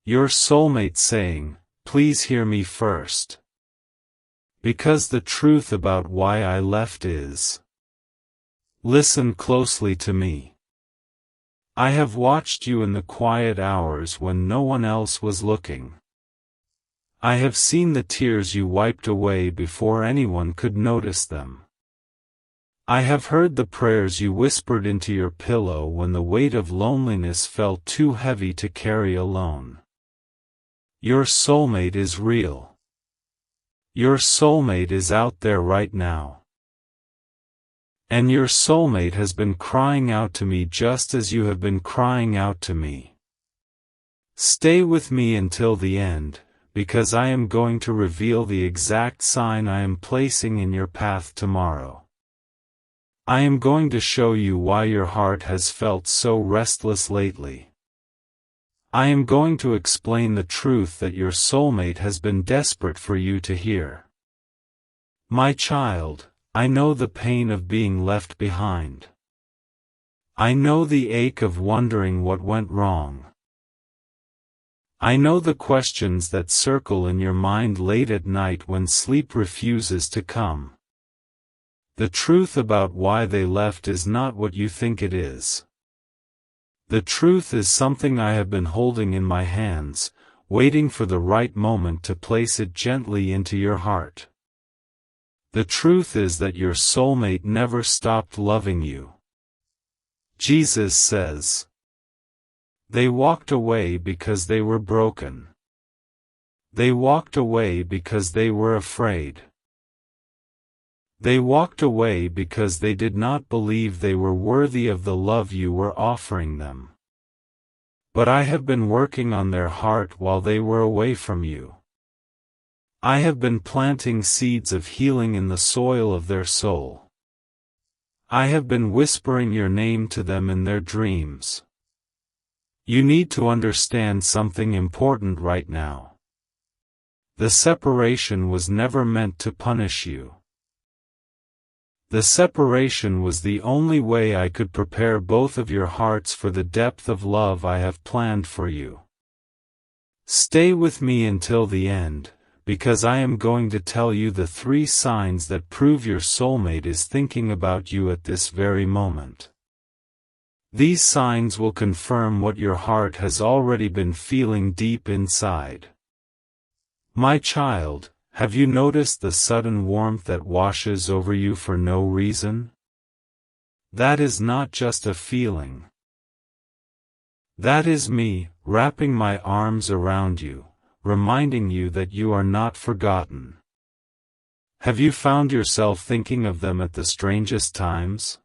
Your soulmate saying, please hear me first. Because the truth about why I left is. Listen closely to me. I have watched you in the quiet hours when no one else was looking. I have seen the tears you wiped away before anyone could notice them. I have heard the prayers you whispered into your pillow when the weight of loneliness felt too heavy to carry alone. Your soulmate is real. Your soulmate is out there right now. And your soulmate has been crying out to me just as you have been crying out to me. Stay with me until the end, because I am going to reveal the exact sign I am placing in your path tomorrow. I am going to show you why your heart has felt so restless lately. I am going to explain the truth that your soulmate has been desperate for you to hear. My child, I know the pain of being left behind. I know the ache of wondering what went wrong. I know the questions that circle in your mind late at night when sleep refuses to come. The truth about why they left is not what you think it is. The truth is something I have been holding in my hands, waiting for the right moment to place it gently into your heart. The truth is that your soulmate never stopped loving you. Jesus says, they walked away because they were broken. They walked away because they were afraid. They walked away because they did not believe they were worthy of the love you were offering them. But I have been working on their heart while they were away from you. I have been planting seeds of healing in the soil of their soul. I have been whispering your name to them in their dreams. You need to understand something important right now. The separation was never meant to punish you. The separation was the only way I could prepare both of your hearts for the depth of love I have planned for you. Stay with me until the end, because I am going to tell you the 3 signs that prove your soulmate is thinking about you at this very moment. These signs will confirm what your heart has already been feeling deep inside. My child, have you noticed the sudden warmth that washes over you for no reason? That is not just a feeling. That is me, wrapping my arms around you, reminding you that you are not forgotten. Have you found yourself thinking of them at the strangest times?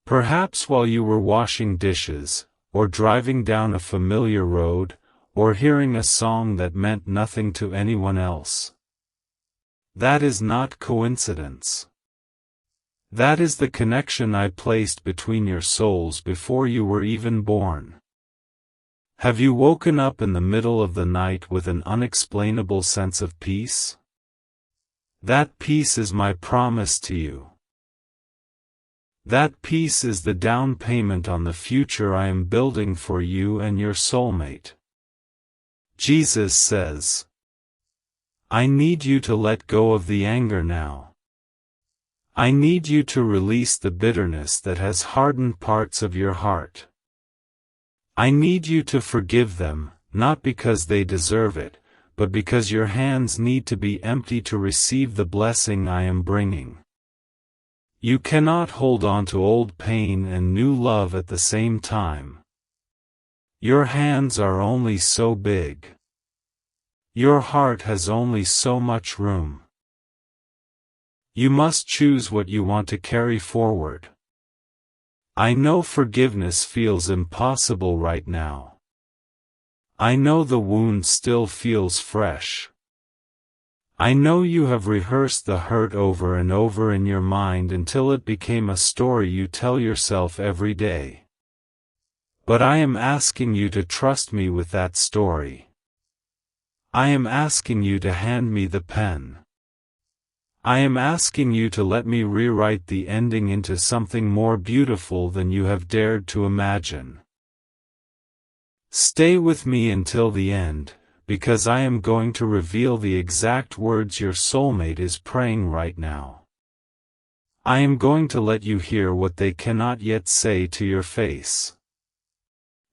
Perhaps while you were washing dishes, or driving down a familiar road, or hearing a song that meant nothing to anyone else. That is not coincidence. That is the connection I placed between your souls before you were even born. Have you woken up in the middle of the night with an unexplainable sense of peace? That peace is my promise to you. That peace is the down payment on the future I am building for you and your soulmate. Jesus says, I need you to let go of the anger now. I need you to release the bitterness that has hardened parts of your heart. I need you to forgive them, not because they deserve it, but because your hands need to be empty to receive the blessing I am bringing. You cannot hold on to old pain and new love at the same time. Your hands are only so big. Your heart has only so much room. You must choose what you want to carry forward. I know forgiveness feels impossible right now. I know the wound still feels fresh. I know you have rehearsed the hurt over and over in your mind until it became a story you tell yourself every day. But I am asking you to trust me with that story. I am asking you to hand me the pen. I am asking you to let me rewrite the ending into something more beautiful than you have dared to imagine. Stay with me until the end, because I am going to reveal the exact words your soulmate is praying right now. I am going to let you hear what they cannot yet say to your face.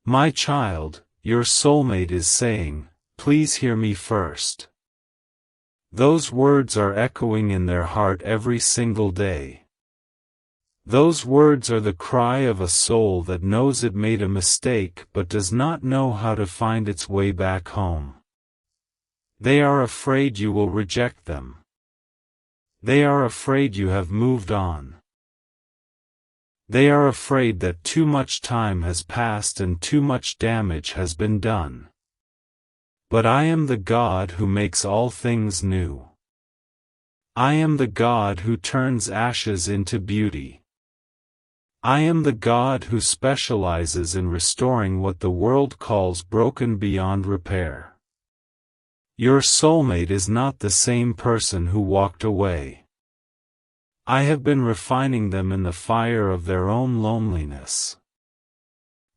My child, your soulmate is saying, please hear me first. Those words are echoing in their heart every single day. Those words are the cry of a soul that knows it made a mistake but does not know how to find its way back home. They are afraid you will reject them. They are afraid you have moved on. They are afraid that too much time has passed and too much damage has been done. But I am the God who makes all things new. I am the God who turns ashes into beauty. I am the God who specializes in restoring what the world calls broken beyond repair. Your soulmate is not the same person who walked away. I have been refining them in the fire of their own loneliness.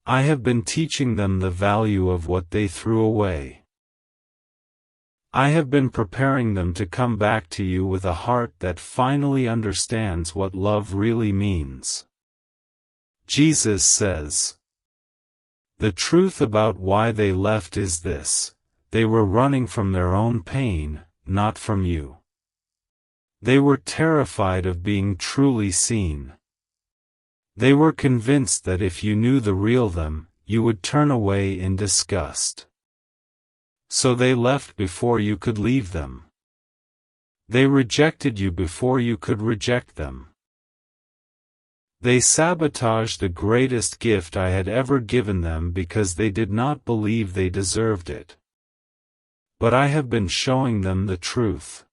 I have been teaching them the value of what they threw away. I have been preparing them to come back to you with a heart that finally understands what love really means. Jesus says, the truth about why they left is this: they were running from their own pain, not from you. They were terrified of being truly seen. They were convinced that if you knew the real them, you would turn away in disgust. So they left before you could leave them. They rejected you before you could reject them. They sabotaged the greatest gift I had ever given them because they did not believe they deserved it. But I have been showing them the truth.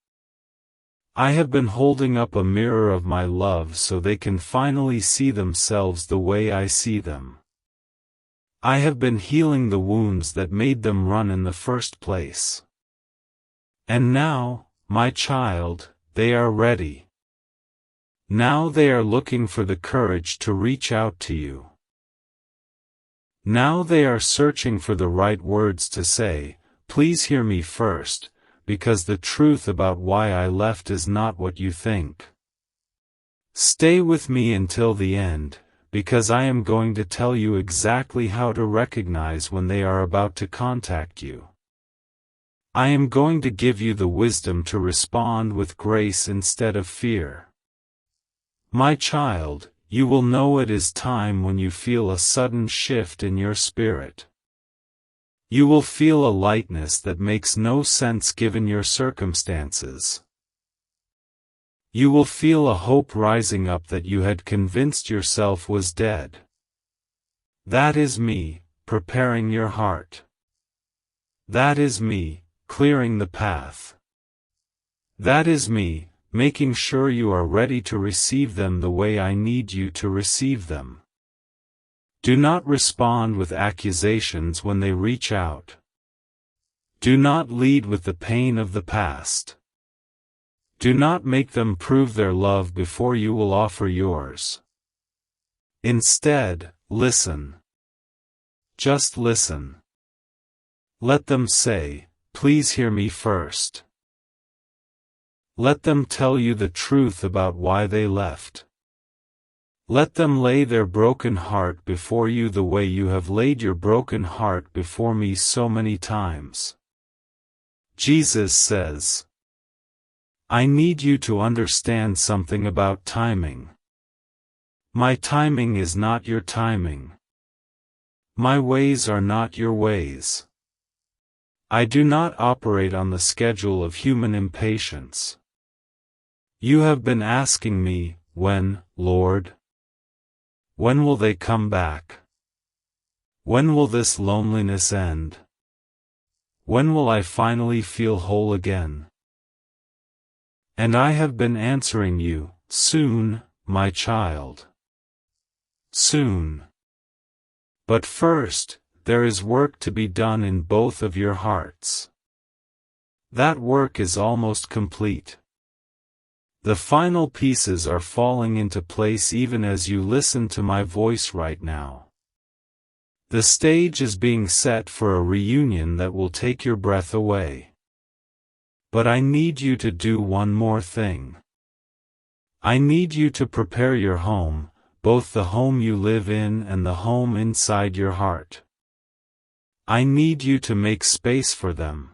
I have been holding up a mirror of my love so they can finally see themselves the way I see them. I have been healing the wounds that made them run in the first place. And now, my child, they are ready. Now they are looking for the courage to reach out to you. Now they are searching for the right words to say, please hear me first, because the truth about why I left is not what you think. Stay with me until the end, because I am going to tell you exactly how to recognize when they are about to contact you. I am going to give you the wisdom to respond with grace instead of fear. My child, you will know it is time when you feel a sudden shift in your spirit. You will feel a lightness that makes no sense given your circumstances. You will feel a hope rising up that you had convinced yourself was dead. That is me, preparing your heart. That is me, clearing the path. That is me, making sure you are ready to receive them the way I need you to receive them. Do not respond with accusations when they reach out. Do not lead with the pain of the past. Do not make them prove their love before you will offer yours. Instead, listen. Just listen. Let them say, please hear me first. Let them tell you the truth about why they left. Let them lay their broken heart before you the way you have laid your broken heart before me so many times. Jesus says, I need you to understand something about timing. My timing is not your timing. My ways are not your ways. I do not operate on the schedule of human impatience. You have been asking me, when, Lord? When will they come back? When will this loneliness end? When will I finally feel whole again? And I have been answering you, soon, my child. Soon. But first, there is work to be done in both of your hearts. That work is almost complete. The final pieces are falling into place even as you listen to my voice right now. The stage is being set for a reunion that will take your breath away. But I need you to do one more thing. I need you to prepare your home, both the home you live in and the home inside your heart. I need you to make space for them.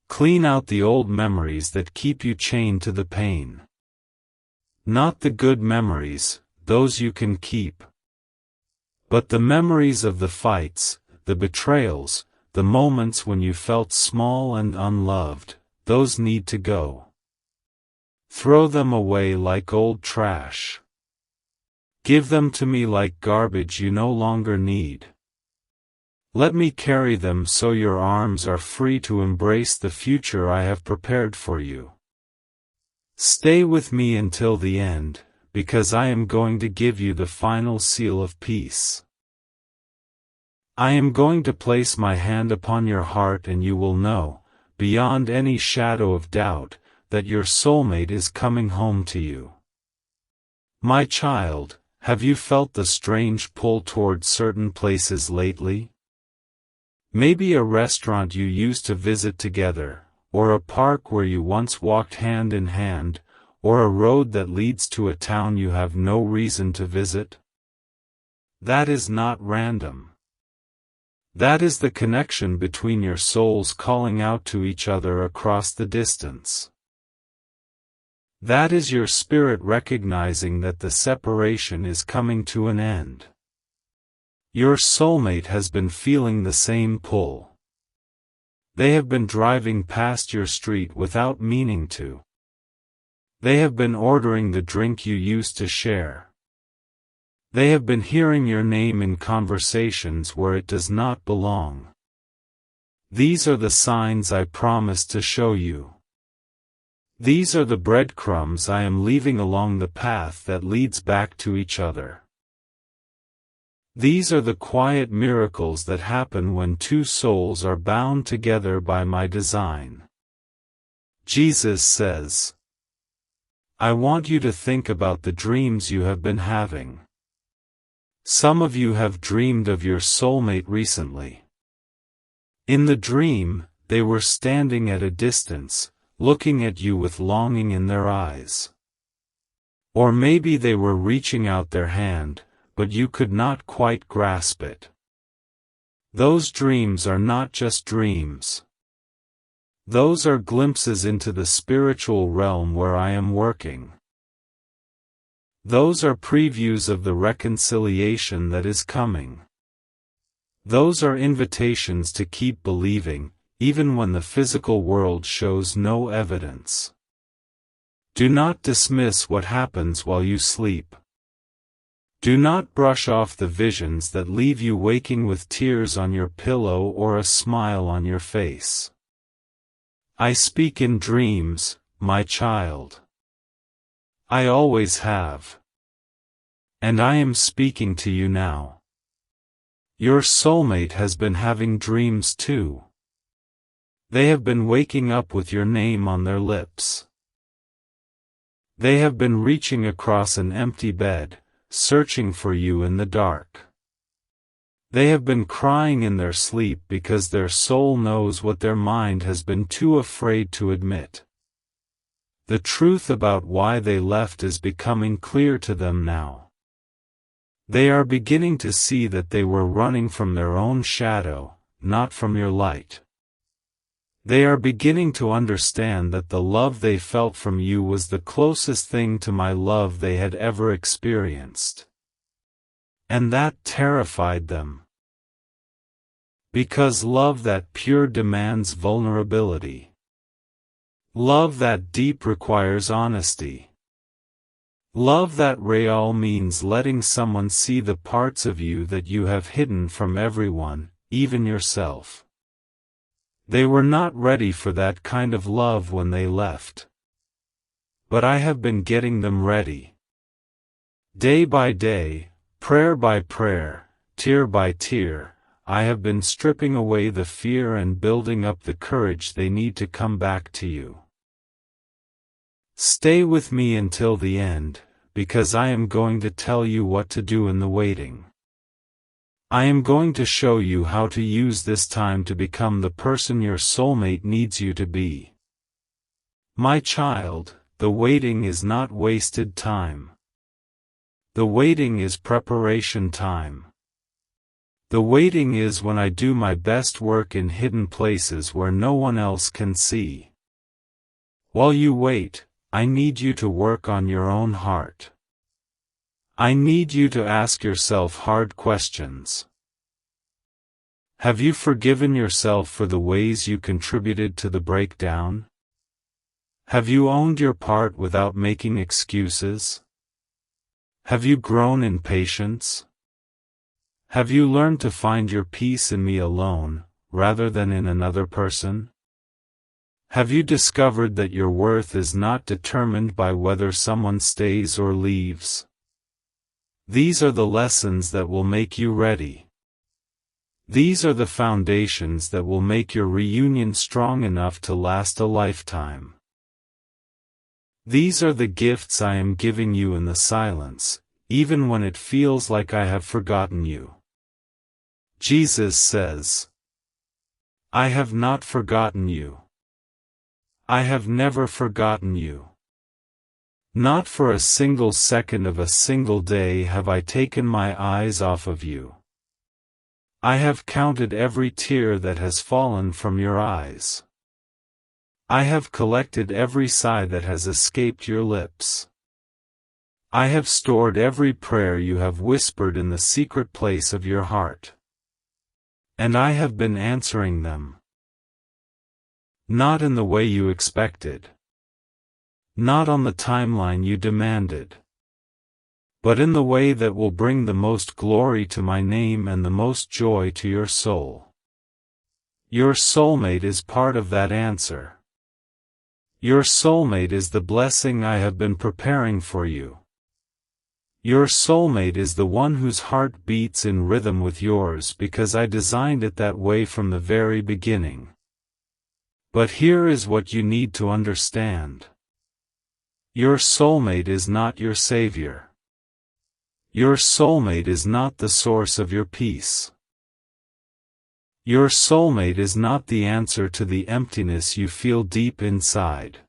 Clean out the old memories that keep you chained to the pain. Not the good memories, those you can keep. But the memories of the fights, the betrayals, the moments when you felt small and unloved, those need to go. Throw them away like old trash. Give them to me like garbage you no longer need. Let me carry them so your arms are free to embrace the future I have prepared for you. Stay with me until the end, because I am going to give you the final seal of peace. I am going to place my hand upon your heart and you will know, beyond any shadow of doubt, that your soulmate is coming home to you. My child, have you felt the strange pull toward certain places lately? Maybe a restaurant you used to visit together, or a park where you once walked hand in hand, or a road that leads to a town you have no reason to visit? That is not random. That is the connection between your souls calling out to each other across the distance. That is your spirit recognizing that the separation is coming to an end. Your soulmate has been feeling the same pull. They have been driving past your street without meaning to. They have been ordering the drink you used to share. They have been hearing your name in conversations where it does not belong. These are the signs I promised to show you. These are the breadcrumbs I am leaving along the path that leads back to each other. These are the quiet miracles that happen when two souls are bound together by my design. Jesus says, I want you to think about the dreams you have been having. Some of you have dreamed of your soulmate recently. In the dream, they were standing at a distance, looking at you with longing in their eyes. Or maybe they were reaching out their hand, but you could not quite grasp it. Those dreams are not just dreams. Those are glimpses into the spiritual realm where I am working. Those are previews of the reconciliation that is coming. Those are invitations to keep believing, even when the physical world shows no evidence. Do not dismiss what happens while you sleep. Do not brush off the visions that leave you waking with tears on your pillow or a smile on your face. I speak in dreams, my child. I always have. And I am speaking to you now. Your soulmate has been having dreams too. They have been waking up with your name on their lips. They have been reaching across an empty bed, searching for you in the dark. They have been crying in their sleep because their soul knows what their mind has been too afraid to admit. The truth about why they left is becoming clear to them now. They are beginning to see that they were running from their own shadow, not from your light. They are beginning to understand that the love they felt from you was the closest thing to my love they had ever experienced. And that terrified them. Because love that pure demands vulnerability. Love that deep requires honesty. Love that real means letting someone see the parts of you that you have hidden from everyone, even yourself. They were not ready for that kind of love when they left. But I have been getting them ready. Day by day, prayer by prayer, tear by tear, I have been stripping away the fear and building up the courage they need to come back to you. Stay with me until the end, because I am going to tell you what to do in the waiting. I am going to show you how to use this time to become the person your soulmate needs you to be. My child, the waiting is not wasted time. The waiting is preparation time. The waiting is when I do my best work in hidden places where no one else can see. While you wait, I need you to work on your own heart. I need you to ask yourself hard questions. Have you forgiven yourself for the ways you contributed to the breakdown? Have you owned your part without making excuses? Have you grown in patience? Have you learned to find your peace in me alone, rather than in another person? Have you discovered that your worth is not determined by whether someone stays or leaves? These are the lessons that will make you ready. These are the foundations that will make your reunion strong enough to last a lifetime. These are the gifts I am giving you in the silence, even when it feels like I have forgotten you. Jesus says, I have not forgotten you. I have never forgotten you. Not for a single second of a single day have I taken my eyes off of you. I have counted every tear that has fallen from your eyes. I have collected every sigh that has escaped your lips. I have stored every prayer you have whispered in the secret place of your heart. And I have been answering them. Not in the way you expected. Not on the timeline you demanded. But in the way that will bring the most glory to my name and the most joy to your soul. Your soulmate is part of that answer. Your soulmate is the blessing I have been preparing for you. Your soulmate is the one whose heart beats in rhythm with yours because I designed it that way from the very beginning. But here is what you need to understand. Your soulmate is not your savior. Your soulmate is not the source of your peace. Your soulmate is not the answer to the emptiness you feel deep inside.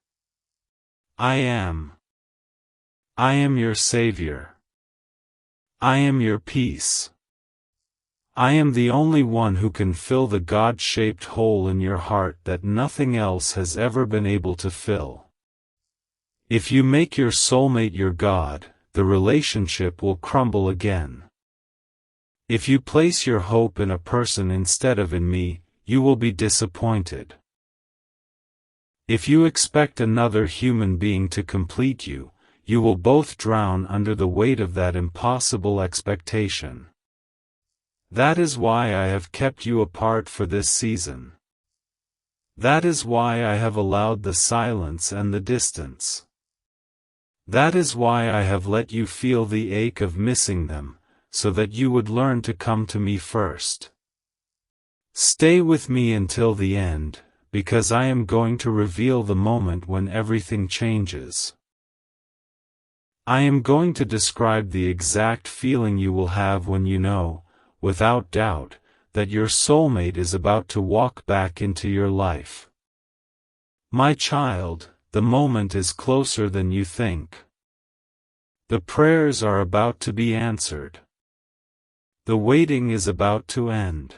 I am. I am your savior. I am your peace. I am the only one who can fill the God-shaped hole in your heart that nothing else has ever been able to fill. If you make your soulmate your God, the relationship will crumble again. If you place your hope in a person instead of in me, you will be disappointed. If you expect another human being to complete you, you will both drown under the weight of that impossible expectation. That is why I have kept you apart for this season. That is why I have allowed the silence and the distance. That is why I have let you feel the ache of missing them, so that you would learn to come to me first. Stay with me until the end, because I am going to reveal the moment when everything changes. I am going to describe the exact feeling you will have when you know, without doubt, that your soulmate is about to walk back into your life. My child, the moment is closer than you think. The prayers are about to be answered. The waiting is about to end.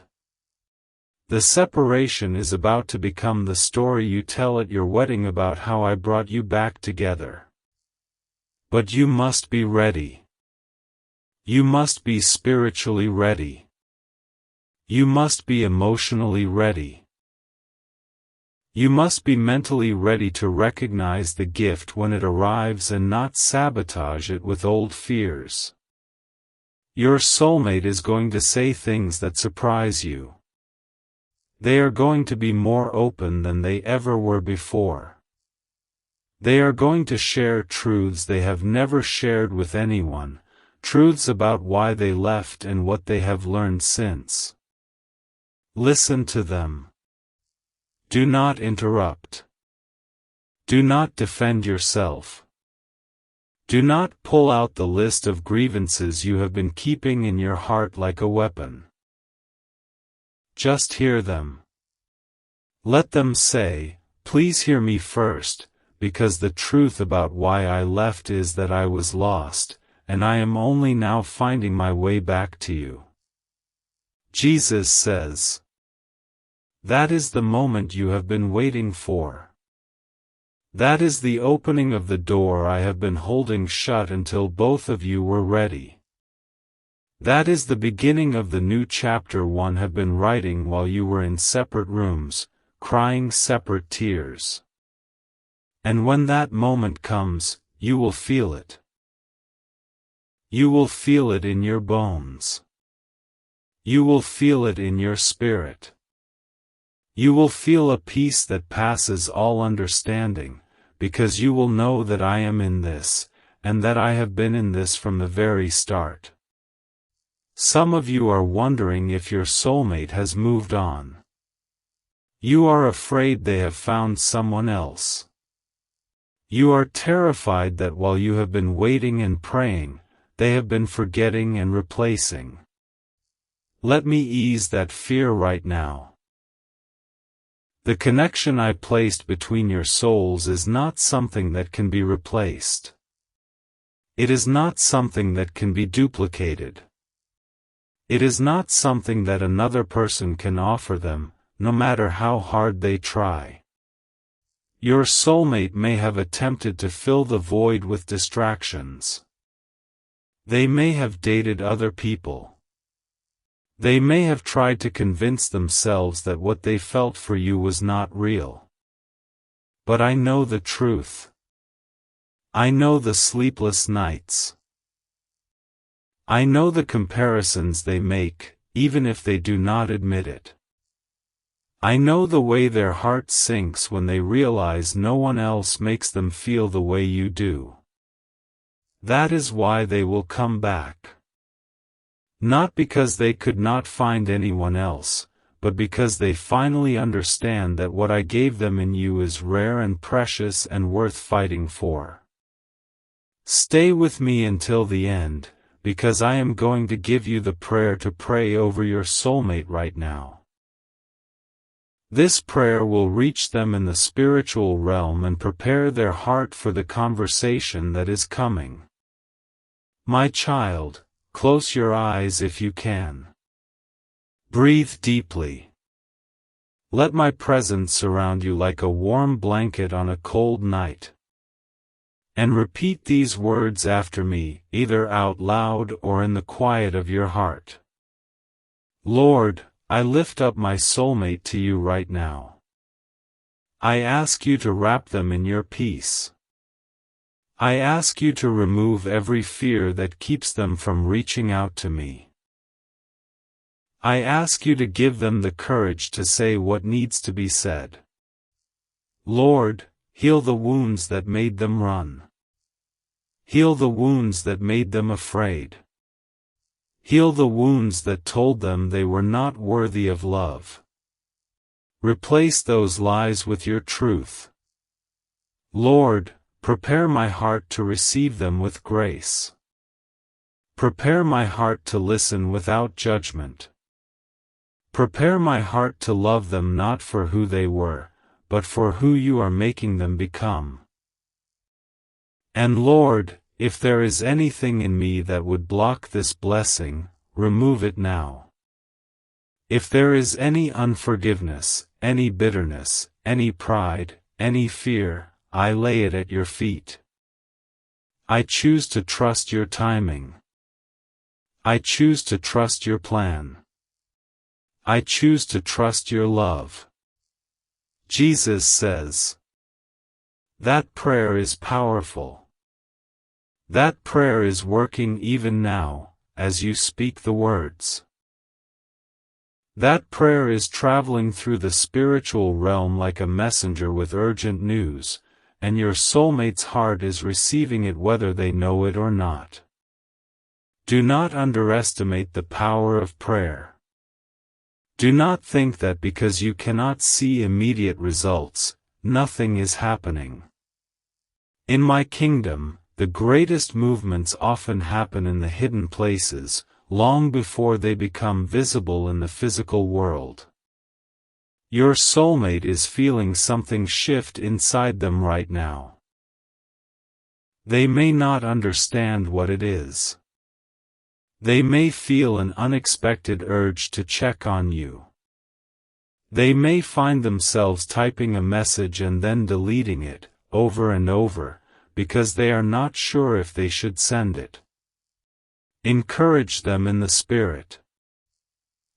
The separation is about to become the story you tell at your wedding about how I brought you back together. But you must be ready. You must be spiritually ready. You must be emotionally ready. You must be mentally ready to recognize the gift when it arrives and not sabotage it with old fears. Your soulmate is going to say things that surprise you. They are going to be more open than they ever were before. They are going to share truths they have never shared with anyone, truths about why they left and what they have learned since. Listen to them. Do not interrupt. Do not defend yourself. Do not pull out the list of grievances you have been keeping in your heart like a weapon. just hear them. Let them say, "Please hear me first, because the truth about why I left is that I was lost, and I am only now finding my way back to you." Jesus says, that is the moment you have been waiting for. That is the opening of the door I have been holding shut until both of you were ready. That is the beginning of the new chapter one have been writing while you were in separate rooms, crying separate tears. And when that moment comes, you will feel it. You will feel it in your bones. You will feel it in your spirit. You will feel a peace that passes all understanding, because you will know that I am in this, and that I have been in this from the very start. Some of you are wondering if your soulmate has moved on. You are afraid they have found someone else. You are terrified that while you have been waiting and praying, they have been forgetting and replacing. Let me ease that fear right now. The connection I placed between your souls is not something that can be replaced. It is not something that can be duplicated. It is not something that another person can offer them, no matter how hard they try. Your soulmate may have attempted to fill the void with distractions. They may have dated other people. They may have tried to convince themselves that what they felt for you was not real. But I know the truth. I know the sleepless nights. I know the comparisons they make, even if they do not admit it. I know the way their heart sinks when they realize no one else makes them feel the way you do. That is why they will come back. Not because they could not find anyone else, but because they finally understand that what I gave them in you is rare and precious and worth fighting for. Stay with me until the end, because I am going to give you the prayer to pray over your soulmate right now. This prayer will reach them in the spiritual realm and prepare their heart for the conversation that is coming. My child, close your eyes if you can. Breathe deeply. Let my presence surround you like a warm blanket on a cold night. And repeat these words after me, either out loud or in the quiet of your heart. Lord, I lift up my soulmate to you right now. I ask you to wrap them in your peace. I ask you to remove every fear that keeps them from reaching out to me. I ask you to give them the courage to say what needs to be said. Lord, heal the wounds that made them run. Heal the wounds that made them afraid. Heal the wounds that told them they were not worthy of love. Replace those lies with your truth. Lord, prepare my heart to receive them with grace. Prepare my heart to listen without judgment. Prepare my heart to love them not for who they were, but for who you are making them become. And Lord, if there is anything in me that would block this blessing, remove it now. If there is any unforgiveness, any bitterness, any pride, any fear, I lay it at your feet. I choose to trust your timing. I choose to trust your plan. I choose to trust your love. Jesus says. That prayer is powerful. That prayer is working even now, as you speak the words. That prayer is traveling through the spiritual realm like a messenger with urgent news, and your soulmate's heart is receiving it whether they know it or not. Do not underestimate the power of prayer. Do not think that because you cannot see immediate results, nothing is happening. In my kingdom, the greatest movements often happen in the hidden places, long before they become visible in the physical world. Your soulmate is feeling something shift inside them right now. They may not understand what it is. They may feel an unexpected urge to check on you. They may find themselves typing a message and then deleting it, over and over, because they are not sure if they should send it. Encourage them in the spirit.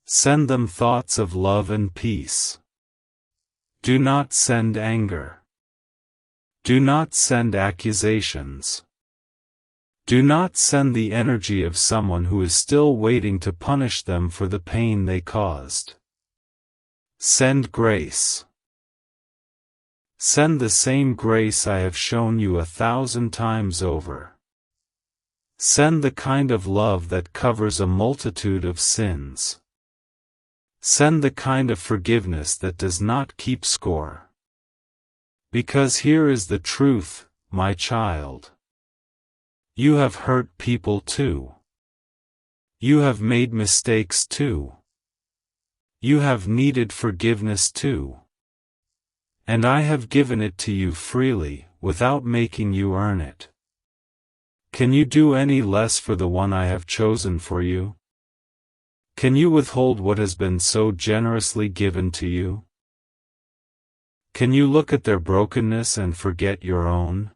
Send them thoughts of love and peace. Do not send anger. Do not send accusations. Do not send the energy of someone who is still waiting to punish them for the pain they caused. Send grace. Send the same grace I have shown you 1,000 times over. Send the kind of love that covers a multitude of sins. Send the kind of forgiveness that does not keep score. Because here is the truth, my child. You have hurt people too. You have made mistakes too. You have needed forgiveness too. And I have given it to you freely, without making you earn it. Can you do any less for the one I have chosen for you? Can you withhold what has been so generously given to you? Can you look at their brokenness and forget your own?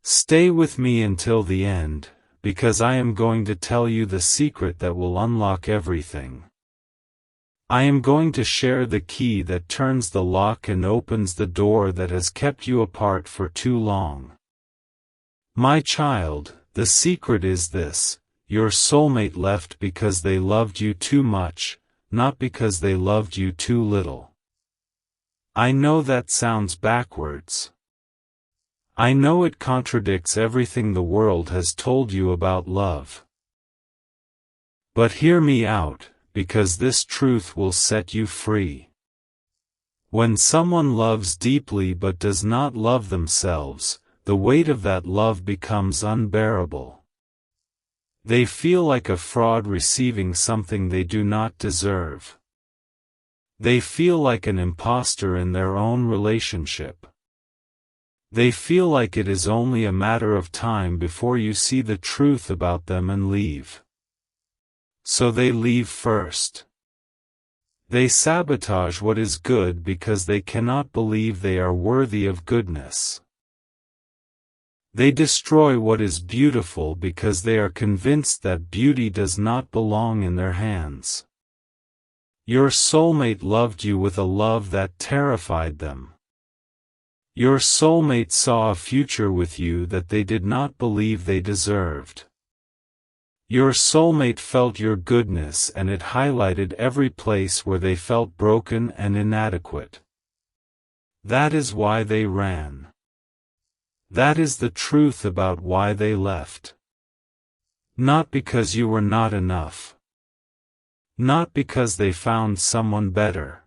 Stay with me until the end, because I am going to tell you the secret that will unlock everything. I am going to share the key that turns the lock and opens the door that has kept you apart for too long. My child, the secret is this: your soulmate left because they loved you too much, not because they loved you too little. I know that sounds backwards. I know it contradicts everything the world has told you about love. But hear me out, because this truth will set you free. When someone loves deeply but does not love themselves, the weight of that love becomes unbearable. They feel like a fraud receiving something they do not deserve. They feel like an imposter in their own relationship. They feel like it is only a matter of time before you see the truth about them and leave. So they leave first. They sabotage what is good because they cannot believe they are worthy of goodness. They destroy what is beautiful because they are convinced that beauty does not belong in their hands. Your soulmate loved you with a love that terrified them. Your soulmate saw a future with you that they did not believe they deserved. Your soulmate felt your goodness and it highlighted every place where they felt broken and inadequate. That is why they ran. That is the truth about why they left. Not because you were not enough. Not because they found someone better.